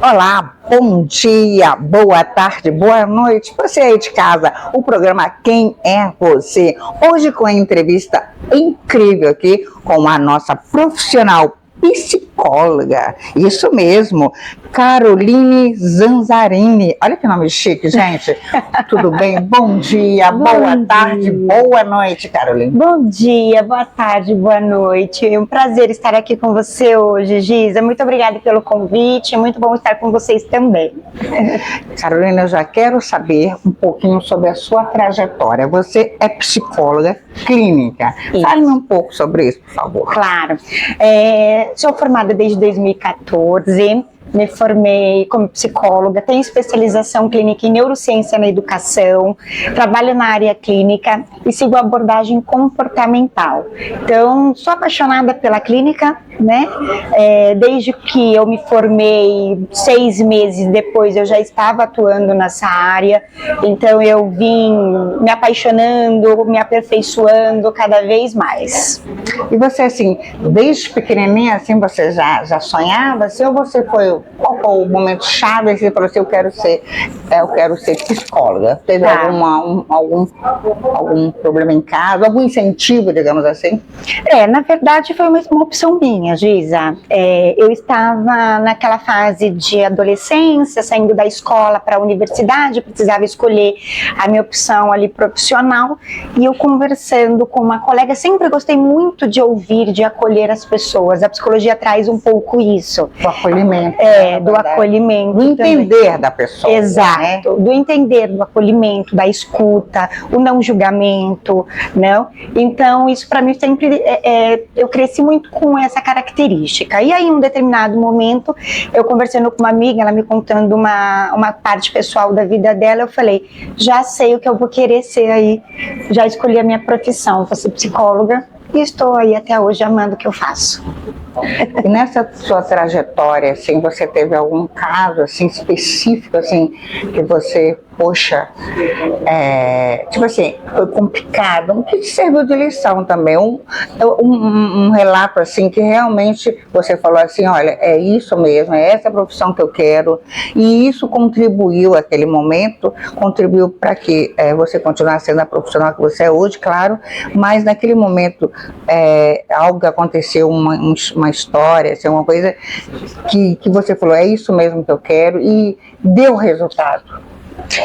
Olá, bom dia, boa tarde, boa noite, você aí de casa, o programa Quem é Você? Hoje com a entrevista incrível aqui com a nossa profissional psicóloga, isso mesmo, Caroline Zanzarini. Olha que nome chique, gente. Tudo bem? Bom dia, boa tarde, boa noite, Caroline. Bom dia, boa tarde, boa noite. É um prazer estar aqui com você hoje, Giza. Muito obrigada pelo convite, muito bom estar com vocês também. Caroline, eu já quero saber um pouquinho sobre a sua trajetória. Você é psicóloga clínica. Fale-me um pouco sobre isso, por favor. Claro. Sou formada desde 2014. Me formei como psicóloga, tenho especialização clínica em neurociência na educação, trabalho na área clínica e sigo a abordagem comportamental. Então, sou apaixonada pela clínica, né? Desde que eu me formei, 6 meses depois eu já estava atuando nessa área, então eu vim me apaixonando, me aperfeiçoando cada vez mais. E você, assim, desde pequenininha, assim, você já sonhava, assim, ou você foi, qual foi o momento chave, assim, você falou assim, eu quero ser psicóloga? Teve algum problema em casa, algum incentivo, digamos assim? Na verdade foi uma opção minha, Giza. Eu estava naquela fase de adolescência, saindo da escola para a universidade, precisava escolher a minha opção ali profissional, e eu conversando com uma colega, sempre gostei muito de ouvir, de acolher as pessoas. A psicologia traz um pouco isso. Do acolhimento. Do acolhimento. Do entender da pessoa. Exato. Né? Do entender, do acolhimento, da escuta, o não julgamento, não? Então, isso para mim sempre, eu cresci muito com essa característica. E aí, em um determinado momento, eu conversando com uma amiga, ela me contando uma parte pessoal da vida dela, eu falei, já sei o que eu vou querer ser aí, já escolhi a minha profissão, vou ser psicóloga, e estou aí até hoje amando o que eu faço. E nessa sua trajetória, assim, você teve algum caso, assim, específico, assim, que você, poxa, tipo assim, foi complicado, que serviu de lição também, um relato, assim, que realmente você falou assim, olha, é isso mesmo, é essa profissão que eu quero, e isso contribuiu, aquele momento, contribuiu para que você continuasse sendo a profissional que você é hoje, claro, mas naquele momento, algo que aconteceu, uma história, assim, uma coisa que você falou, é isso mesmo que eu quero, e deu resultado.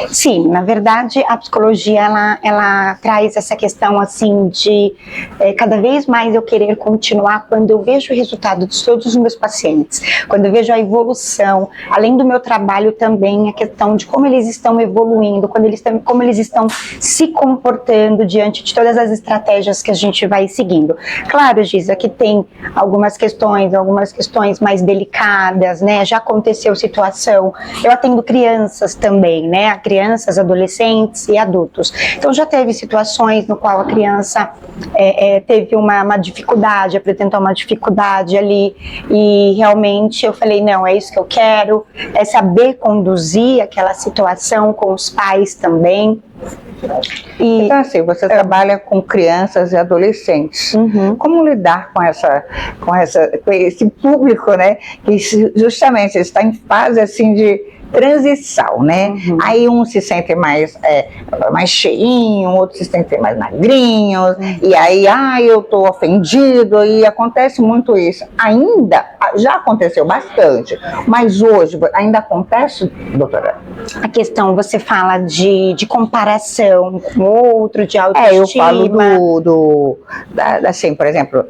Sim, na verdade a psicologia ela traz essa questão assim de cada vez mais eu querer continuar quando eu vejo o resultado de todos os meus pacientes, quando eu vejo a evolução, além do meu trabalho também a questão de como eles estão evoluindo, como eles estão se comportando diante de todas as estratégias que a gente vai seguindo. Claro, Giza, que tem algumas questões mais delicadas, né? Já aconteceu situação, eu atendo crianças também, né? Crianças, adolescentes e adultos. Então já teve situações no qual a criança teve uma dificuldade, apresentou uma dificuldade ali, e realmente eu falei, não, é isso que eu quero, é saber conduzir aquela situação com os pais também. Então assim, você trabalha com crianças e adolescentes. Uhum. Como lidar com esse público, né? Que justamente está em fase assim de transição, né? Uhum. Aí um se sente mais cheinho, outro se sente mais magrinho, e aí, eu tô ofendido, e acontece muito isso. Já aconteceu bastante, mas hoje ainda acontece, doutora? A questão, você fala de comparação com outro, de autoestima. Eu falo assim, por exemplo,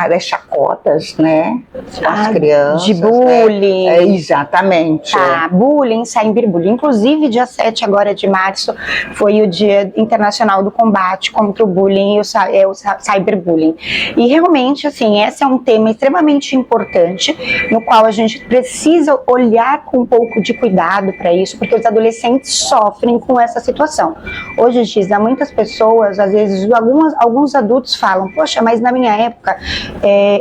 das chacotas, né? As crianças. De bullying. Né? Exatamente. Tá, bullying, cyberbullying. Inclusive, dia 7 agora de março foi o Dia Internacional do Combate contra o Bullying e o Cyberbullying. E realmente, assim, esse é um tema extremamente importante, no qual a gente precisa olhar com um pouco de cuidado para isso, porque os adolescentes sofrem com essa situação. Hoje, Giza, muitas pessoas, às vezes, alguns adultos falam, poxa, mas na minha época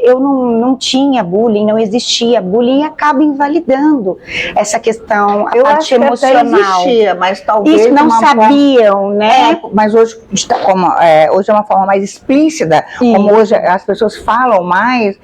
eu não tinha bullying, não existia bullying, e acaba invalidando essa questão, a Eu parte acho que emocional. até existia, mas talvez Isso não uma sabiam, né? mas hoje, hoje é uma forma mais explícita, como hoje as pessoas falam mais,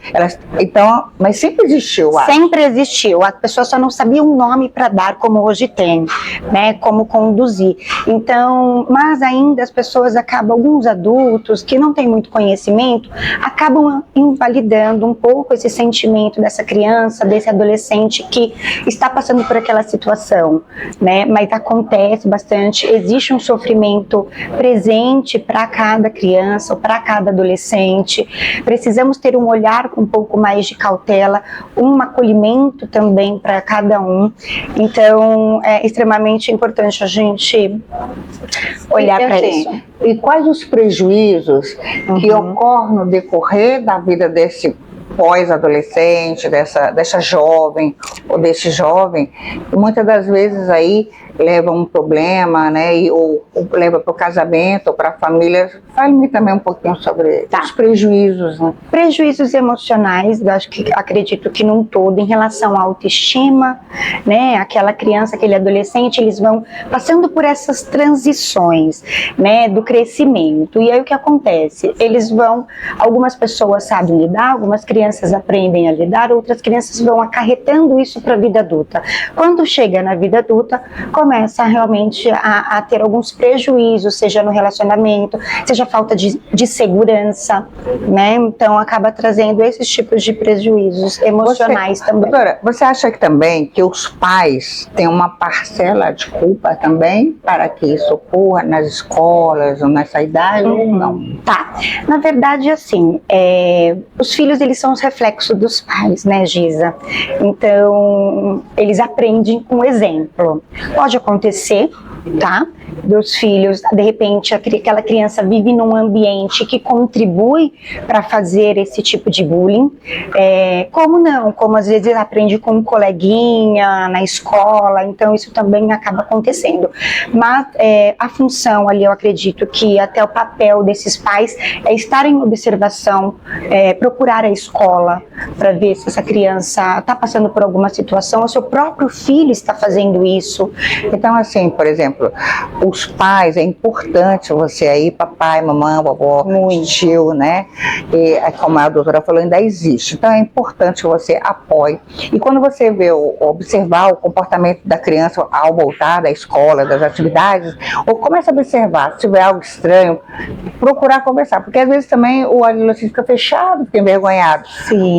então, mas sempre existiu. Sempre existiu, a pessoa só não sabia um nome para dar como hoje tem, né? Como conduzir. Então, mas ainda as pessoas acabam, alguns adultos que não têm muito conhecimento, acabam invalidando um pouco esse sentimento dessa criança, desse adolescente que está passando por aquela situação, né? Mas acontece bastante, existe um sofrimento presente para cada criança ou para cada adolescente. Precisamos ter um olhar com um pouco mais de cautela, um acolhimento também para cada um. Então, é extremamente importante a gente olhar para isso. E quais os prejuízos que ocorrem no decorrer da vida desse pós-adolescente, dessa jovem ou desse jovem, que muitas das vezes aí leva a um problema, né, ou leva para o casamento ou para a família. Fale-me também um pouquinho sobre os prejuízos. Né? Prejuízos emocionais, eu acredito que num todo, em relação à autoestima, né, aquela criança, aquele adolescente, eles vão passando por essas transições, né, do crescimento. E aí o que acontece? Algumas pessoas sabem lidar, algumas crianças aprendem a lidar, outras crianças vão acarretando isso para a vida adulta. Quando chega na vida adulta, começa realmente a ter alguns prejuízos, seja no relacionamento, seja falta de segurança, né? Então acaba trazendo esses tipos de prejuízos emocionais também. Doutora, você acha que também que os pais têm uma parcela de culpa também para que isso ocorra nas escolas ou nessa idade ou não? Tá. Na verdade, assim, os filhos, eles são os reflexos dos pais, né, Giza? Então, eles aprendem com exemplo. Pode acontecer, tá? Dos filhos, de repente, aquela criança vive num ambiente que contribui para fazer esse tipo de bullying. Como não? Como às vezes aprende com um coleguinha na escola, então isso também acaba acontecendo. Mas a função ali, eu acredito que até o papel desses pais é estar em observação, procurar a escola para ver se essa criança está passando por alguma situação, ou seu próprio filho está fazendo isso. Então, assim, por exemplo, os pais, é importante você aí, papai, mamãe, vovó, tio, né? E, como a doutora falou, ainda existe. Então é importante que você apoie. E quando você vê, observar o comportamento da criança ao voltar da escola, das atividades, ou começa a observar, se tiver algo estranho, procurar conversar. Porque às vezes também o adolescente fica fechado, fica envergonhado.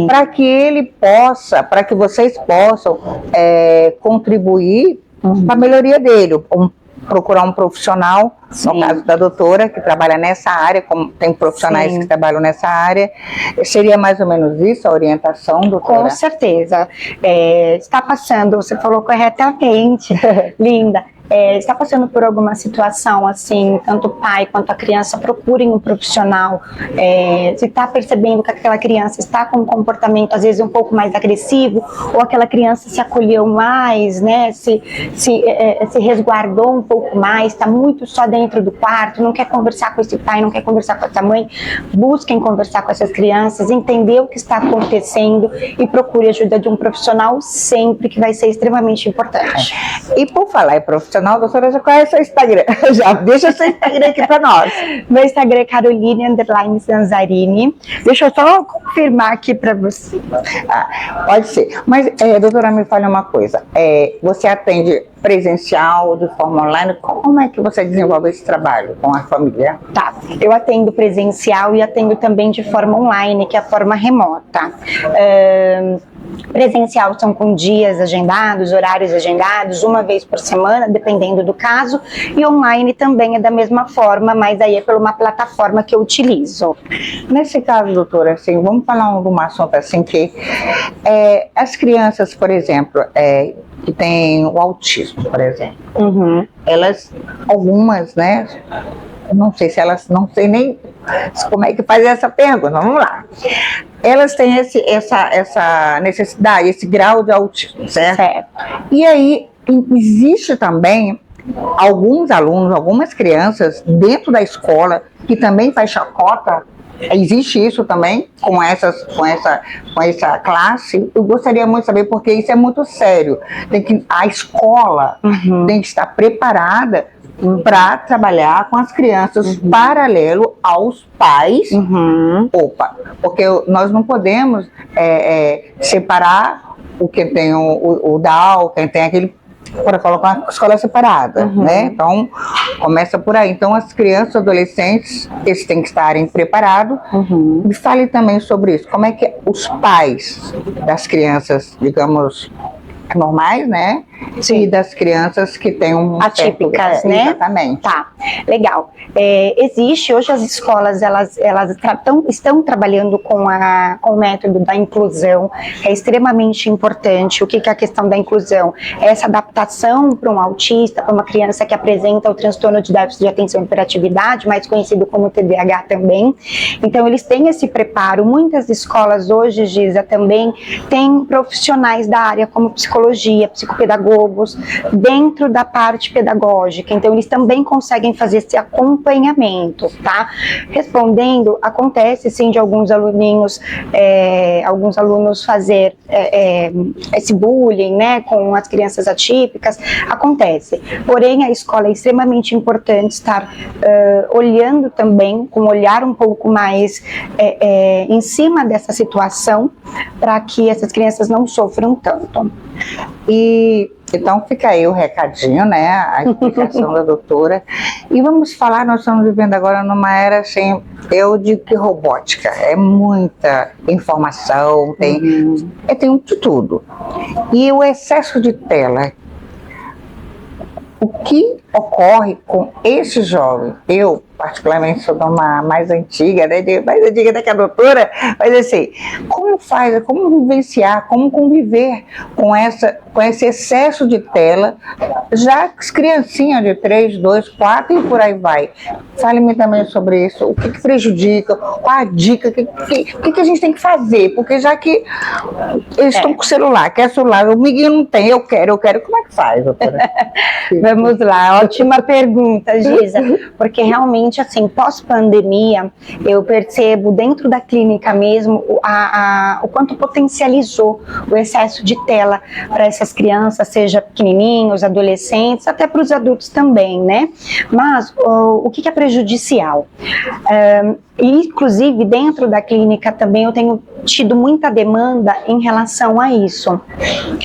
Para que ele possa, para que vocês possam contribuir para a melhoria dele, procurar um profissional, no caso da doutora, que trabalha nessa área, como tem profissionais que trabalham nessa área. Seria mais ou menos isso a orientação, doutora? Com certeza. Está passando, você falou corretamente, linda. Está passando por alguma situação assim, tanto o pai quanto a criança, procurem um profissional. Se está percebendo que aquela criança está com um comportamento às vezes um pouco mais agressivo, ou aquela criança se acolheu mais, né, se resguardou um pouco mais, está muito só dentro do quarto, não quer conversar com esse pai, não quer conversar com essa mãe, busquem conversar com essas crianças, entender o que está acontecendo e procure ajuda de um profissional sempre, que vai ser extremamente importante. E por falar em profissional, a doutora já conhece o Instagram. Já deixa seu Instagram aqui para nós. Meu Instagram é Caroline_Zanzarini. Deixa eu só confirmar aqui para você. Pode ser. Mas, doutora, me fale uma coisa. Você atende presencial, de forma online? Como é que você desenvolve esse trabalho com a família? Tá. Eu atendo presencial e atendo também de forma online, que é a forma remota. Presencial são com dias agendados, horários agendados, uma vez por semana, dependendo do caso, e online também é da mesma forma, mas aí é por uma plataforma que eu utilizo. Nesse caso, doutora, assim, vamos falar de um assunto assim que as crianças, por exemplo, que têm o autismo, por exemplo, elas, algumas, né, não sei se elas, não sei nem como é que faz essa pergunta, vamos lá. Elas têm essa necessidade, esse grau de autismo, certo? E aí, existe também alguns alunos, algumas crianças dentro da escola que também faz chacota existe isso também com essa classe? Eu gostaria muito de saber, porque isso é muito sério. A escola tem que estar preparada para trabalhar com as crianças paralelo aos pais. Porque nós não podemos separar o que tem o Down, quem tem aquele, para colocar uma escola separada, né? Então, começa por aí. Então, as crianças e adolescentes, eles têm que estarem preparados. Me fale também sobre isso. Como é que os pais das crianças, digamos, normais, né? Sim. E das crianças que têm atípicas, né? Exatamente. Tá, legal. Existe, hoje as escolas, elas estão trabalhando com o método da inclusão, é extremamente importante. O que é a questão da inclusão? É essa adaptação para um autista, para uma criança que apresenta o transtorno de déficit de atenção e hiperatividade, mais conhecido como TDAH também. Então, eles têm esse preparo. Muitas escolas hoje, Giza, também têm profissionais da área como psicologia, psicopedagogos, dentro da parte pedagógica, então eles também conseguem fazer esse acompanhamento, tá? Respondendo, acontece sim de alguns alunos fazer esse bullying, né, com as crianças atípicas, acontece, porém a escola é extremamente importante estar olhando também, com um olhar um pouco mais em cima dessa situação, para que essas crianças não sofram tanto. E então fica aí o recadinho, né, a explicação da doutora. E vamos falar, nós estamos vivendo agora numa era, assim, eu digo que robótica, é muita informação, tem de tudo. E o excesso de tela, o que ocorre com esse jovem? Eu, particularmente, sou de uma mais antiga, né, mais antiga da que a doutora, mas assim, como vivenciar, como conviver com esse excesso de tela, já as criancinhas de 3, 2, 4 e por aí vai. Fale-me também sobre isso, o que prejudica, qual a dica, o que a gente tem que fazer, porque já que eles estão com o celular, quer celular, o Miguel não tem, eu quero, como é que faz, doutora? Vamos lá, ótima pergunta, Giza, porque realmente, assim, pós-pandemia, eu percebo dentro da clínica mesmo o quanto potencializou o excesso de tela para essas crianças, seja pequenininhos, adolescentes, até para os adultos também, né? Mas o que é prejudicial? Inclusive, dentro da clínica também eu tenho tido muita demanda em relação a isso.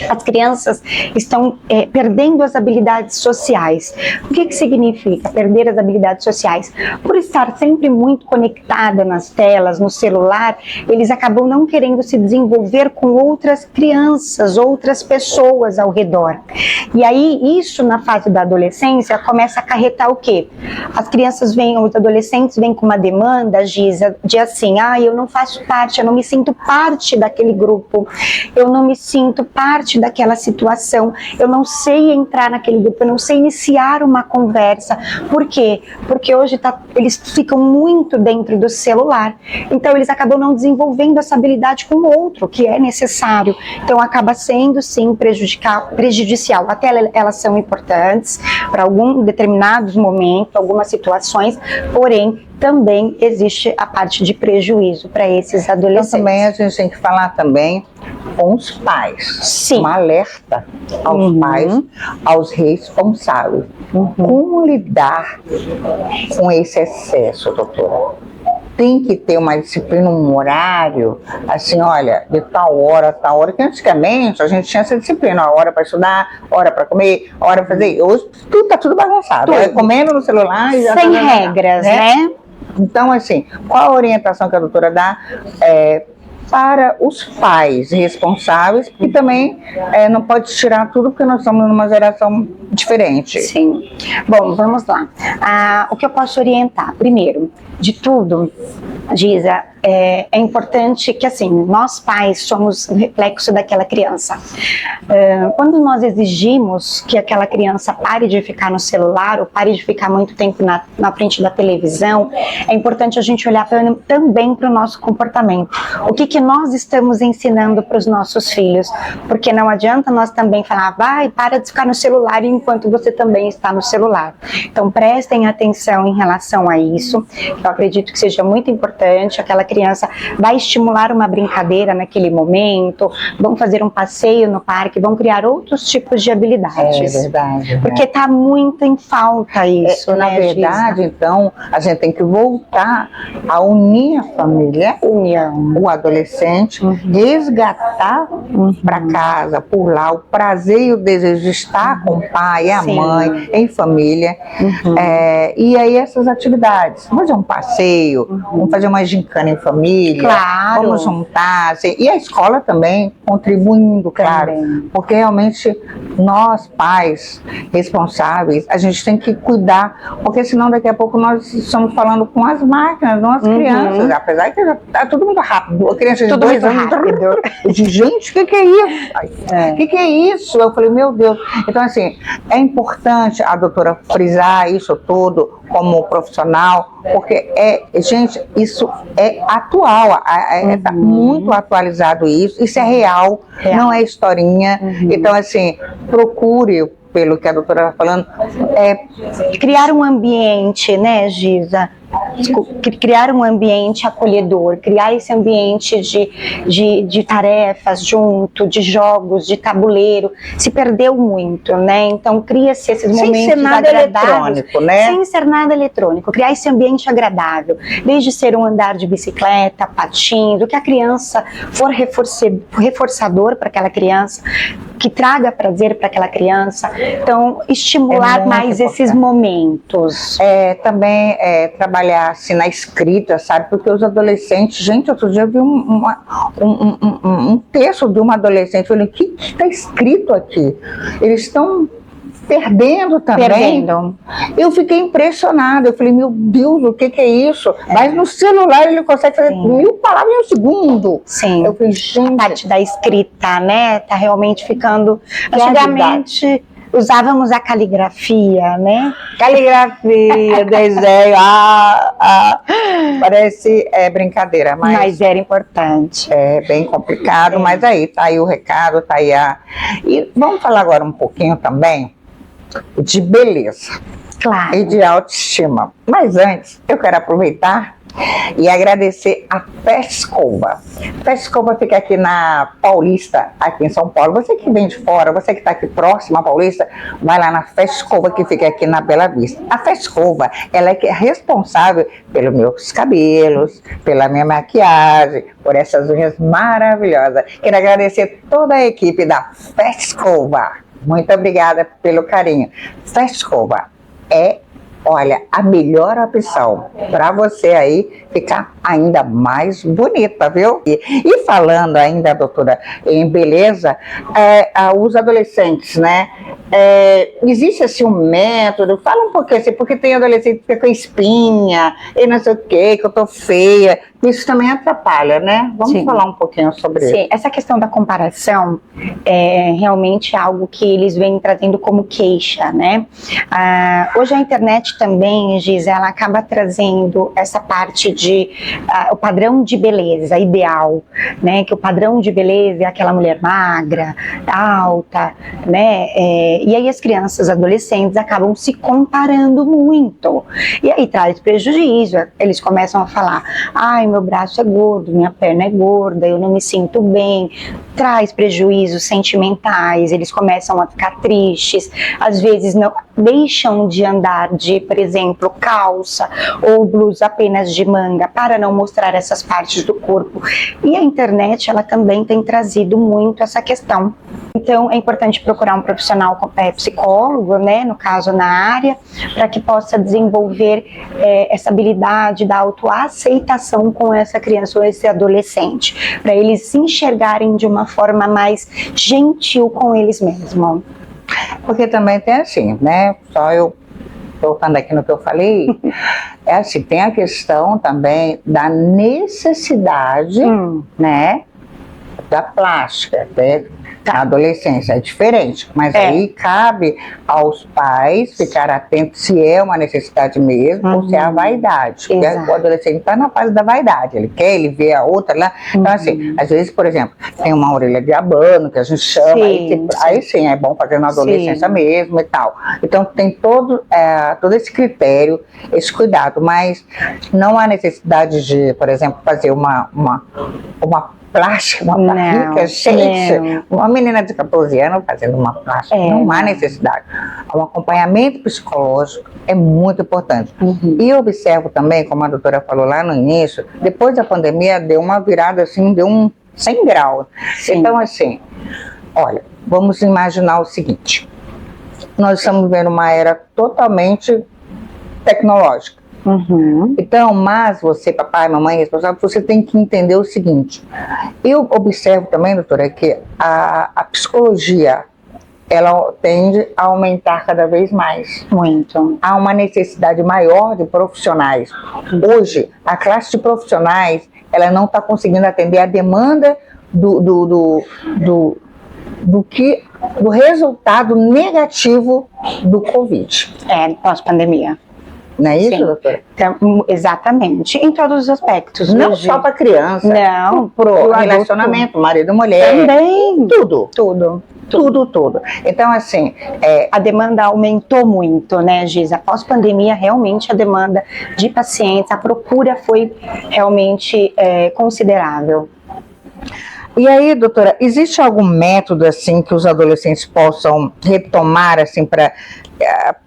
As crianças estão perdendo as habilidades sociais. O que significa perder as habilidades sociais? Por estar sempre muito conectada nas telas, no celular, eles acabam não querendo se desenvolver com outras crianças, outras pessoas ao redor. E aí, isso na fase da adolescência começa a acarretar o quê? As crianças os adolescentes vêm com uma demanda, Giza, de assim, eu não faço parte, eu não me sinto parte daquele grupo, eu não me sinto parte daquela situação, eu não sei entrar naquele grupo, eu não sei iniciar uma conversa. Por quê? Porque hoje eles ficam muito dentro do celular, então eles acabam não desenvolvendo essa habilidade com o outro, que é necessário, então acaba sendo sim prejudicial. Até elas são importantes para alguns determinados momentos, algumas situações, porém também existe a parte de prejuízo para esses adolescentes. Então também a gente tem que falar também com os pais. Sim. Um alerta aos pais, aos responsáveis. Como lidar com esse excesso, doutora? Tem que ter uma disciplina, um horário, assim, olha, de tal hora, que antigamente a gente tinha essa disciplina, hora para estudar, hora para comer, hora para fazer. Hoje tá tudo bagunçado, comendo no celular e já sem regras, né? Então, assim, qual a orientação que a doutora dá para os pais responsáveis, e também não pode tirar tudo, porque nós estamos numa geração diferente. Sim. Bom, vamos lá. O que eu posso orientar? Primeiro de tudo, Giza, é importante que, assim, nós pais somos reflexo daquela criança. Quando nós exigimos que aquela criança pare de ficar no celular ou pare de ficar muito tempo na frente da televisão, é importante a gente olhar também para o nosso comportamento. O que nós estamos ensinando para os nossos filhos? Porque não adianta nós também falar, vai, para de ficar no celular enquanto você também está no celular. Então, prestem atenção em relação a isso. Eu acredito que seja muito importante. Aquela criança vai estimular uma brincadeira naquele momento, vão fazer um passeio no parque, vão criar outros tipos de habilidades. É verdade. Porque está muito em falta isso, né, na verdade, Giza? então, a gente tem que voltar a unir a família, o adolescente, resgatar para casa, por lá, o prazer e o desejo de estar com o pai, a mãe, em família. E aí essas atividades, vamos fazer um passeio, vamos fazer uma gincana em família, Claro. vamos juntar, assim, e a escola também contribuindo, claro, porque realmente nós, pais responsáveis, a gente tem que cuidar, porque senão daqui a pouco nós estamos falando com as máquinas, não as crianças, apesar que já tá tudo muito rápido, a criança de Tudo 2 muito anos, rápido. eu disse, gente, o que é isso? O que é isso? Eu falei, meu Deus. Então, assim, é importante a doutora frisar isso tudo como profissional, porque gente, isso é atual, tá muito atualizado isso é real, não é historinha. Então, assim, procure, pelo que a doutora está falando, criar um ambiente, né, Giza? Criar um ambiente acolhedor, criar esse ambiente de tarefas junto, de jogos, de tabuleiro, se perdeu muito, né? Então cria-se esses momentos sem ser nada agradáveis, eletrônico, né? Sem ser nada eletrônico, criar esse ambiente agradável, desde ser um andar de bicicleta, patins, o que a criança for reforçador para aquela criança, que traga prazer para aquela criança. Então, estimular mais esses momentos. Também trabalhar assim na escrita, sabe? Porque os adolescentes, gente, outro dia eu vi um texto de uma adolescente, eu falei, o que está escrito aqui? Eles estão perdendo também. Eu fiquei impressionada, eu falei, meu Deus, o que é isso? Mas no celular ele consegue fazer 1000 palavras em um segundo. Sim. Eu falei, gente, a parte da escrita, né? Tá realmente ficando... Antigamente usávamos a caligrafia, né? Caligrafia, desenho, parece brincadeira, mas era importante. É bem complicado, mas aí tá aí o recado, tá aí E vamos falar agora um pouquinho também de beleza. Claro. E de autoestima. Mas antes, eu quero aproveitar e agradecer a Pescova. Pescova fica aqui na Paulista, aqui em São Paulo. Você que vem de fora, você que está aqui próximo à Paulista, vai lá na Pescova, que fica aqui na Bela Vista. A Pescova, ela é responsável pelos meus cabelos, pela minha maquiagem, por essas unhas maravilhosas. Quero agradecer toda a equipe da Pescova. Muito obrigada pelo carinho. Pescova olha, a melhor opção para você aí ficar ainda mais bonita, viu? E falando ainda, doutora, em beleza, os adolescentes, né? Existe assim um método, fala um pouquinho assim, porque tem adolescente que fica com espinha, e não sei o que eu tô feia, isso também atrapalha, né? Vamos falar um pouquinho sobre isso. Sim, essa questão da comparação é realmente algo que eles vêm trazendo como queixa, né? Hoje a internet também, Giz, ela acaba trazendo essa parte de o padrão de beleza ideal, né? Que o padrão de beleza é aquela mulher magra, alta, né? E aí as crianças, adolescentes acabam se comparando muito. E aí traz prejuízo. Eles começam a falar, ai, meu braço é gordo, minha perna é gorda, eu não me sinto bem. Traz prejuízos sentimentais, eles começam a ficar tristes, às vezes não deixam de andar de, por exemplo, calça ou blusa apenas de manga para não mostrar essas partes do corpo. E a internet, ela também tem trazido muito essa questão. Então, é importante procurar um profissional psicólogo, né, no caso na área, para que possa desenvolver essa habilidade da autoaceitação com essa criança ou esse adolescente, para eles se enxergarem de uma forma mais gentil com eles mesmos. Porque também tem assim, né, só eu voltando aqui no que eu falei, é assim, tem a questão também da necessidade, né, da plástica, né? Na adolescência é diferente, mas aí cabe aos pais ficar atentos se é uma necessidade mesmo ou se é a vaidade. Porque o adolescente está na fase da vaidade, ele vê a outra lá. Então, assim, às vezes, por exemplo, tem uma orelha de abano que a gente chama, aí sim é bom fazer na adolescência mesmo e tal. Então, tem todo esse critério, esse cuidado, mas não há necessidade de, por exemplo, fazer uma plástica, uma barriga, gente, uma menina de 14 anos fazendo uma plástica, não há necessidade. O acompanhamento psicológico é muito importante. E eu observo também, como a doutora falou lá no início, depois da pandemia deu uma virada assim, deu um 100 graus. Então, assim, olha, vamos imaginar o seguinte, nós estamos vivendo uma era totalmente tecnológica. Então, mas você, papai, mamãe, responsável, você tem que entender o seguinte. Eu observo também, doutora, que a psicologia, ela tende a aumentar cada vez mais. Muito. Há uma necessidade maior de profissionais. Hoje, a classe de profissionais, ela não está conseguindo atender a demanda do resultado negativo do Covid. Pós-pandemia. Não é isso, doutora? Então, exatamente, em todos os aspectos. Não só para criança, não, pro relacionamento, marido e mulher. Também. Tudo. Então, assim, a demanda aumentou muito, né, Giza? Pós-pandemia, realmente a demanda de pacientes, a procura foi realmente considerável. E aí, doutora, existe algum método, assim, que os adolescentes possam retomar, assim, para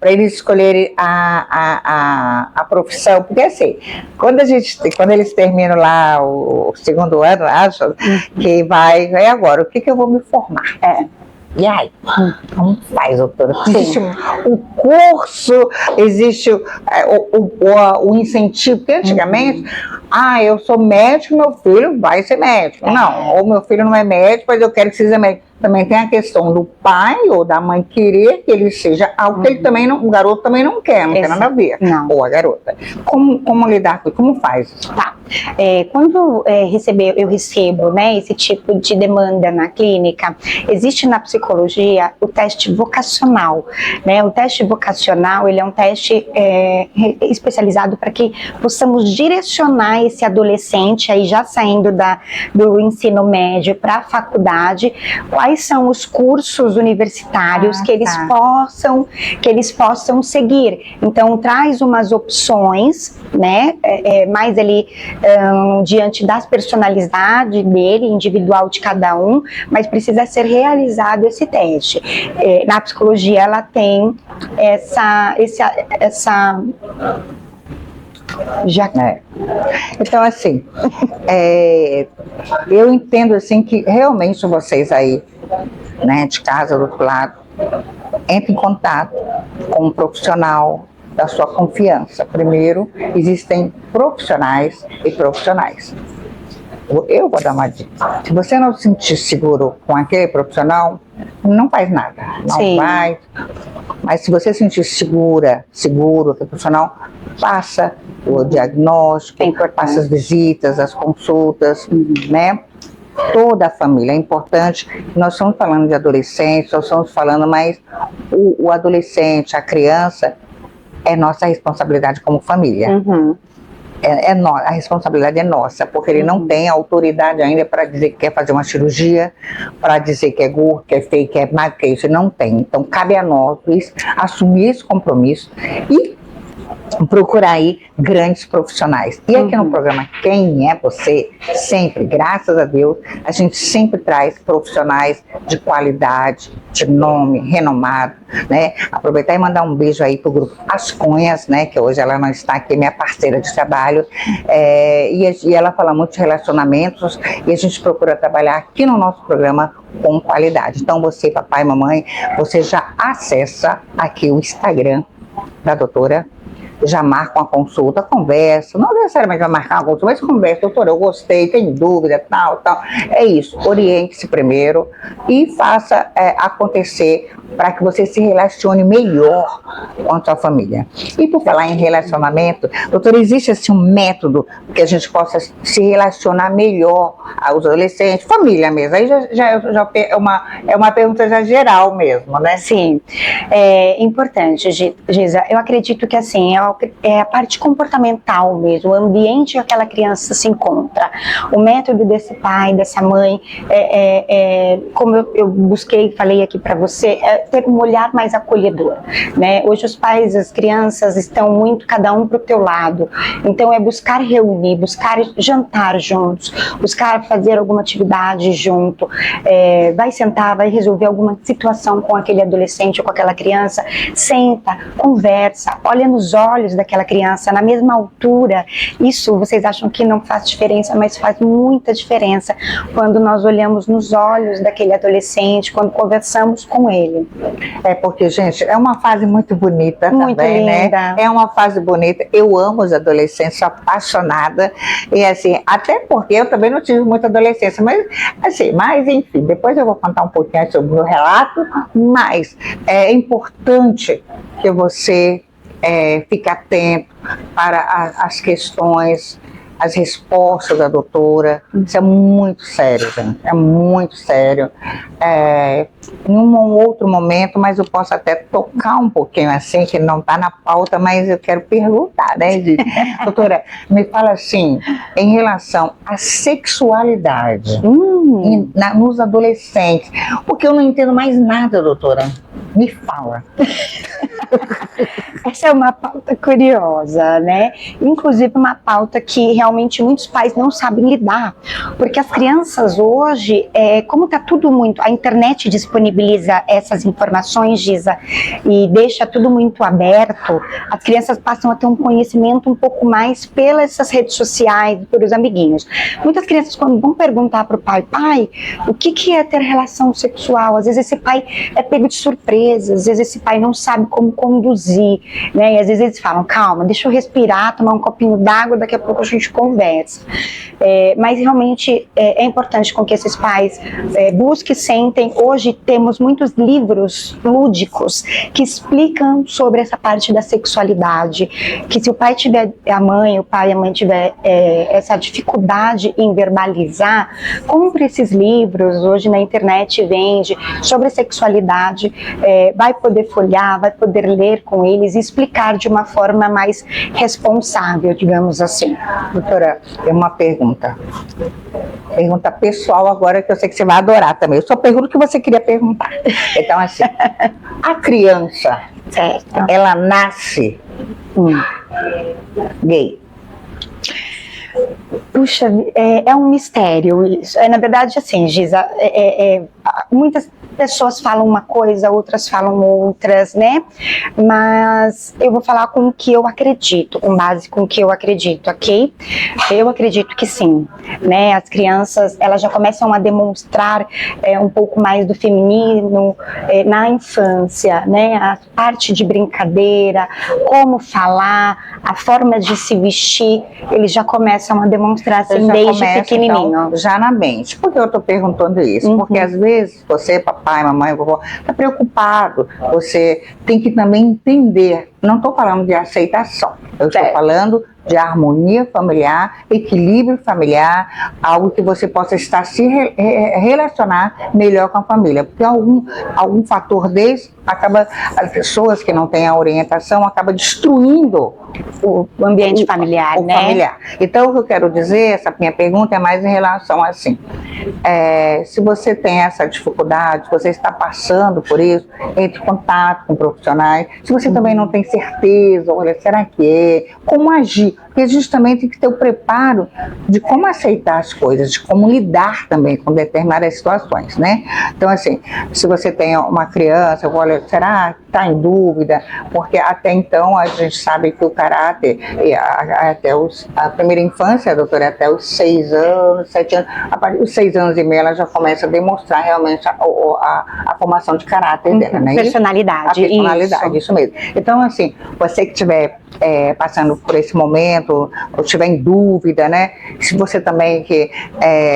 eles escolherem a profissão? Porque, assim, quando eles terminam lá o segundo ano, acho que vai agora, o que eu vou me formar? E aí, como faz, doutora? Existe o curso, existe o incentivo, porque antigamente, eu sou médico, meu filho vai ser médico. Não, ou meu filho não é médico, mas eu quero que seja médico. Também tem a questão do pai ou da mãe querer que ele seja algo que ele também não, o garoto também não quer, não tem nada a ver. Ou a garota. Como lidar com isso? Como faz? Quando eu recebo, né, esse tipo de demanda na clínica, existe na psicologia o teste vocacional, né? O teste vocacional, ele é um teste especializado para que possamos direcionar esse adolescente aí já saindo do ensino médio para a faculdade, quais são os cursos universitários que eles possam seguir. Então traz umas opções, né, mais ali diante das personalidades dele, individual de cada um, mas precisa ser realizado esse teste. Na psicologia ela tem essa Então, assim, eu entendo assim que realmente vocês aí, né, de casa, do outro lado, entrem em contato com um profissional da sua confiança. Primeiro, existem profissionais e profissionais. Eu vou dar uma dica. Se você não se sentir seguro com aquele profissional, não faz nada. Não vai. Mas se você se sentir seguro com o profissional, faça o diagnóstico, faça as visitas, as consultas, né? Toda a família é importante. Nós estamos falando de adolescentes, nós estamos falando, mas o adolescente, a criança, é nossa responsabilidade como família. A responsabilidade é nossa, porque ele não tem autoridade ainda para dizer que quer fazer uma cirurgia, para dizer que é gordo, que é feio, que é magro, que é isso. Ele não tem. Então, cabe a nós assumir esse compromisso e procurar aí grandes profissionais. E aqui no programa Quem é Você, sempre, graças a Deus, a gente sempre traz profissionais de qualidade, de nome, renomado, né? Aproveitar e mandar um beijo aí pro grupo As Cunhas, né? Que hoje ela não está aqui, minha parceira de trabalho, e ela fala muito de relacionamentos, e a gente procura trabalhar aqui no nosso programa com qualidade. Então você, papai, mamãe, você já acessa aqui o Instagram da doutora já marca uma consulta, conversa, não necessariamente vai marcar uma consulta, mas conversa, doutora, eu gostei, tem dúvida, tal. É isso, oriente-se primeiro e faça acontecer para que você se relacione melhor com a sua família. E por falar em relacionamento, doutora, existe assim um método que a gente possa se relacionar melhor aos adolescentes, família mesmo, aí já é uma pergunta já geral mesmo, né? Sim, é importante, Giza. Eu acredito que assim, é a parte comportamental mesmo, o ambiente que aquela criança se encontra, o método desse pai, dessa mãe, como eu busquei, falei aqui para você, ter um olhar mais acolhedor, né? Hoje os pais, as crianças estão muito cada um para o teu lado, então é buscar reunir, buscar jantar juntos, buscar fazer alguma atividade junto, vai sentar, vai resolver alguma situação com aquele adolescente ou com aquela criança, senta, conversa, olha nos olhos daquela criança, na mesma altura. Isso vocês acham que não faz diferença, mas faz muita diferença quando nós olhamos nos olhos daquele adolescente, quando conversamos com ele. Porque, gente, é uma fase muito bonita muito também, linda. né? É uma fase bonita. Eu amo os adolescentes, sou apaixonada. E assim, até porque eu também não tive muita adolescência, mas enfim, depois eu vou contar um pouquinho sobre o meu relato, mas é importante que você fique atento para as questões, as respostas da doutora. Isso é muito sério, gente, é muito sério. Em um outro momento, mas eu posso até tocar um pouquinho assim, que não está na pauta, mas eu quero perguntar, né, doutora, me fala assim, em relação à sexualidade nos adolescentes, porque eu não entendo mais nada, doutora, me fala. Essa é uma pauta curiosa, né? Inclusive uma pauta que realmente muitos pais não sabem lidar, porque as crianças hoje, como está tudo muito, a internet disponibiliza essas informações, Giza, e deixa tudo muito aberto, as crianças passam a ter um conhecimento um pouco mais pelas redes sociais, pelos amiguinhos. Muitas crianças, quando vão perguntar para o pai, o que é ter relação sexual? Às vezes esse pai é pego de surpresa, às vezes esse pai não sabe como conduzir, né? E às vezes eles falam, calma, deixa eu respirar, tomar um copinho d'água, daqui a pouco a gente conversa. Mas realmente é importante com que esses pais busquem, sentem. Hoje temos muitos livros lúdicos que explicam sobre essa parte da sexualidade, que se o pai tiver, o pai e a mãe tiver essa dificuldade em verbalizar, compre esses livros, hoje na internet vende, sobre sexualidade, vai poder folhear, vai poder ler com eles e explicar de uma forma mais responsável, digamos assim. Doutora, tem uma pergunta pessoal agora, que eu sei que você vai adorar também. Eu só pergunto o que você queria perguntar. Então, assim, a criança, certo, ela nasce gay? Puxa, é um mistério isso. Na verdade, assim, Giza, muitas pessoas falam uma coisa, outras falam outras, né? Mas eu vou falar com o que eu acredito, com base com o que eu acredito, ok? Eu acredito que sim, né? As crianças, elas já começam a demonstrar um pouco mais do feminino na infância, né? A parte de brincadeira, como falar, a forma de se vestir, eles já começam a demonstrar assim desde pequenininho. Então, já na mente. Por que eu estou perguntando isso? Porque às vezes você, papai, mamãe, vovó, está preocupado. Você tem que também entender. Não estou falando de aceitação. Eu estou falando de harmonia familiar, equilíbrio familiar, algo que você possa estar se relacionar melhor com a família. Porque algum fator desse acaba, as pessoas que não têm a orientação, acaba destruindo o ambiente familiar, né? Familiar. Então, o que eu quero dizer, essa minha pergunta é mais em relação assim, se você tem essa dificuldade, se você está passando por isso, entre em contato com profissionais. Se você também não tem certeza, olha, será que como agir? Porque a gente também tem que ter o preparo de como aceitar as coisas, de como lidar também com determinadas situações, né? Então, assim, se você tem uma criança, olha, será que está em dúvida? Porque até então a gente sabe que o caráter, até a primeira infância, doutora, é até os 6 anos, 7 anos, a partir dos 6 anos e meio ela já começa a demonstrar realmente a formação de caráter dela, né? Personalidade. A personalidade, isso mesmo. Então, assim, você que estiver passando por esse momento, ou estiver em dúvida, né? Se você também que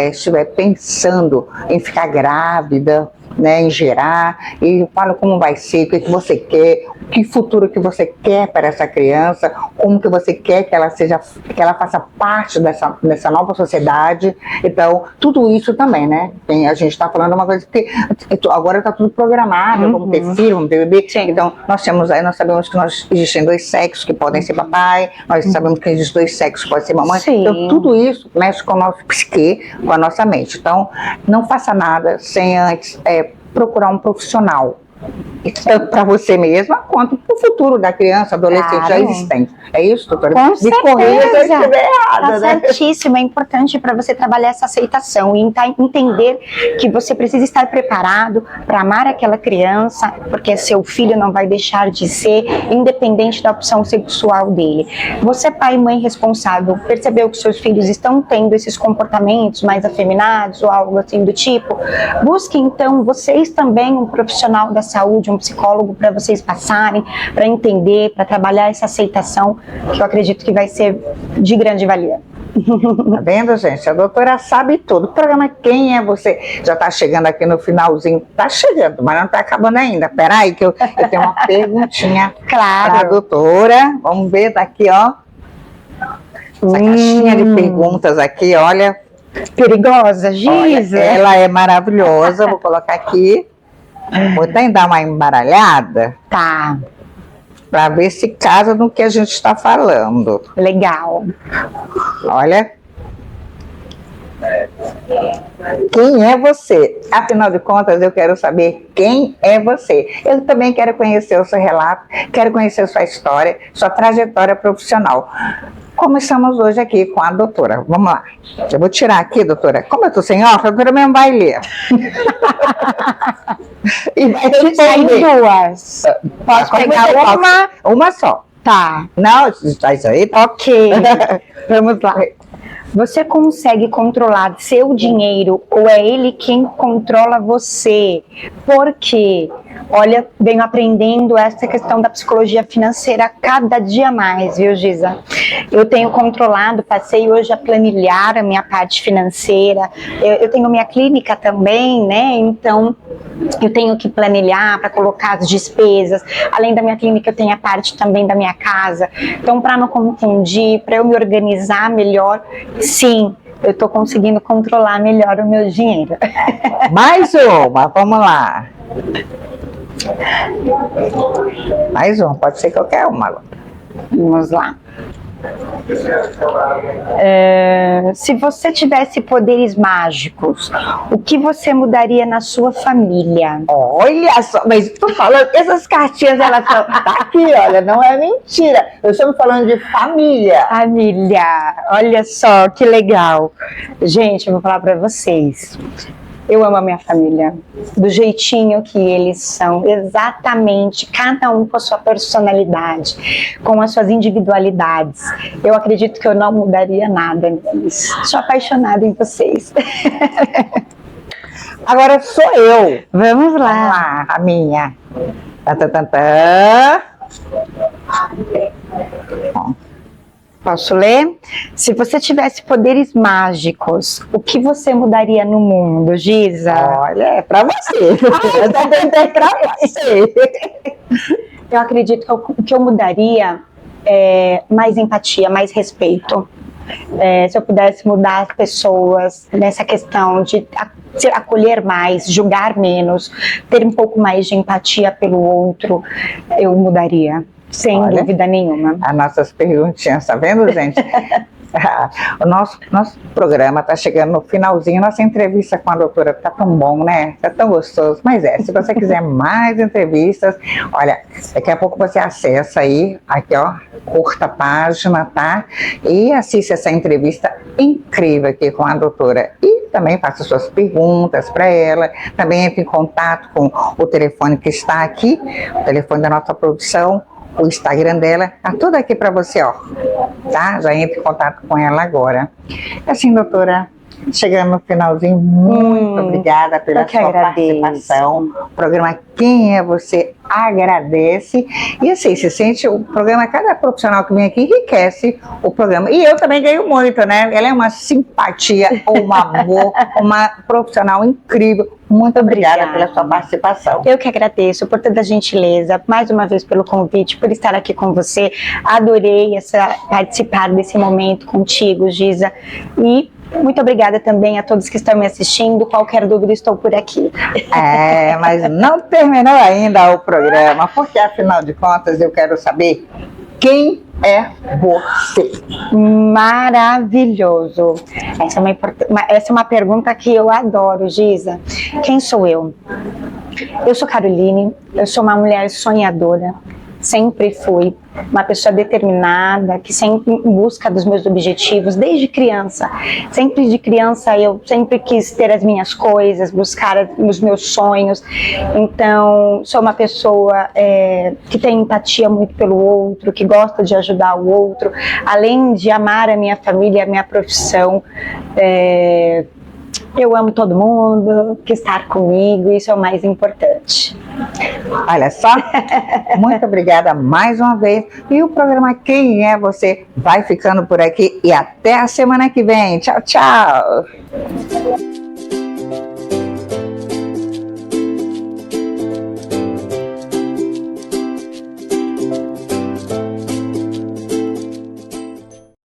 estiver pensando em ficar grávida, né, em gerar, e fala como vai ser, o que você quer, que futuro que você quer para essa criança, como que você quer que ela seja, que ela faça parte dessa nova sociedade. Então, tudo isso também, né? A gente está falando uma coisa que agora está tudo programado, vamos ter filho, vamos ter bebê. Sim. Então, nós sabemos que existem 2 sexos que podem ser papai, nós sabemos que existem 2 sexos que podem ser mamãe. Sim. Então, tudo isso mexe com o nosso psique, com a nossa mente. Então, não faça nada sem antes procurar um profissional, tanto para você mesma quanto para o futuro da criança, adolescente já existente. É isso, doutora? Com certeza. Me corrija se eu estiver errada, né? Certíssimo. É importante para você trabalhar essa aceitação e entender que você precisa estar preparado para amar aquela criança, porque seu filho não vai deixar de ser, independente da opção sexual dele. Você, pai e mãe responsável, percebeu que seus filhos estão tendo esses comportamentos mais afeminados ou algo assim do tipo? Busque, então, vocês também um profissional da saúde, um psicólogo, para vocês passarem, para entender, para trabalhar essa aceitação, que eu acredito que vai ser de grande valia. Tá vendo, gente? A doutora sabe tudo. O programa Quem é Você? Já tá chegando aqui no finalzinho. Tá chegando, mas não tá acabando ainda. Peraí que eu tenho uma perguntinha pra doutora. Vamos ver daqui, ó. Essa caixinha de perguntas aqui, olha. Perigosa, Giza. Olha, ela é maravilhosa. Vou colocar aqui. Vou tentar dar uma embaralhada. Tá. Para ver se casa no que a gente está falando. Legal. Olha. Quem é você? Afinal de contas, eu quero saber quem é você. Eu também quero conhecer o seu relato, quero conhecer sua história, sua trajetória profissional. Começamos hoje aqui com a doutora. Vamos lá. Eu vou tirar aqui, doutora. Como eu estou sem óculos, a doutora mesmo vai ler. E vai responder. 2. Posso pegar uma? Uma só. Tá. Não, isso aí. Ok. Vamos lá. Você consegue controlar seu dinheiro ou é ele quem controla você? Porque, olha, venho aprendendo essa questão da psicologia financeira cada dia mais, viu, Giza? Eu tenho controlado, passei hoje a planilhar a minha parte financeira. Eu tenho minha clínica também, né? Então, eu tenho que planilhar para colocar as despesas. Além da minha clínica, eu tenho a parte também da minha casa. Então, para não confundir, para eu me organizar melhor, sim, eu estou conseguindo controlar melhor o meu dinheiro. Mais uma, vamos lá. Mais uma, pode ser qualquer uma. Vamos lá. Se você tivesse poderes mágicos, o que você mudaria na sua família? Olha só, mas tô falando, essas cartinhas, elas são, tá aqui, olha, não é mentira. Eu estou falando de família. Família, olha só, que legal. Gente, eu vou falar para vocês. Eu amo a minha família, do jeitinho que eles são, exatamente, cada um com a sua personalidade, com as suas individualidades. Eu acredito que eu não mudaria nada neles. Sou apaixonada em vocês. Agora sou eu. Vamos lá. Vamos lá, a minha. Tá. Posso ler? Se você tivesse poderes mágicos, o que você mudaria no mundo, Giza? Olha, é pra você. Pra você. Eu acredito que eu mudaria mais empatia, mais respeito. Se eu pudesse mudar as pessoas nessa questão de acolher mais, julgar menos, ter um pouco mais de empatia pelo outro, eu mudaria. Sem dúvida nenhuma. As nossas perguntinhas, tá vendo, gente? O nosso programa está chegando no finalzinho. Nossa entrevista com a doutora está tão bom, né? Está tão gostoso. Mas se você quiser mais entrevistas, olha, daqui a pouco você acessa aí, aqui ó, curta a página, tá? E assiste essa entrevista incrível aqui com a doutora. E também faça suas perguntas para ela. Também entre em contato com o telefone que está aqui, o telefone da nossa produção, o Instagram dela, tá tudo aqui para você, ó, tá? Já entre em contato com ela agora. Assim, doutora, chegando no finalzinho, muito obrigada pela sua participação. O programa Quem é Você agradece. E assim, se sente o programa, cada profissional que vem aqui enriquece o programa. E eu também ganho muito, né? Ela é uma simpatia, um amor, uma profissional incrível. Muito obrigada pela sua participação. Eu que agradeço por toda a gentileza, mais uma vez pelo convite, por estar aqui com você. Adorei participar desse momento contigo, Giza. E muito obrigada também a todos que estão me assistindo. Qualquer dúvida, estou por aqui. Mas não terminou ainda o programa, porque afinal de contas eu quero saber quem é você. Maravilhoso. Essa é uma pergunta que eu adoro, Giza. Quem sou eu? Eu sou Caroline, eu sou uma mulher sonhadora. Sempre fui uma pessoa determinada, que sempre em busca dos meus objetivos, desde criança. Sempre de criança eu sempre quis ter as minhas coisas, buscar os meus sonhos. Então, sou uma pessoa que tem empatia muito pelo outro, que gosta de ajudar o outro, além de amar a minha família, a minha profissão. Eu amo todo mundo que está comigo, isso é o mais importante. Olha só, muito obrigada mais uma vez. E o programa Quem é Você vai ficando por aqui e até a semana que vem. Tchau, tchau.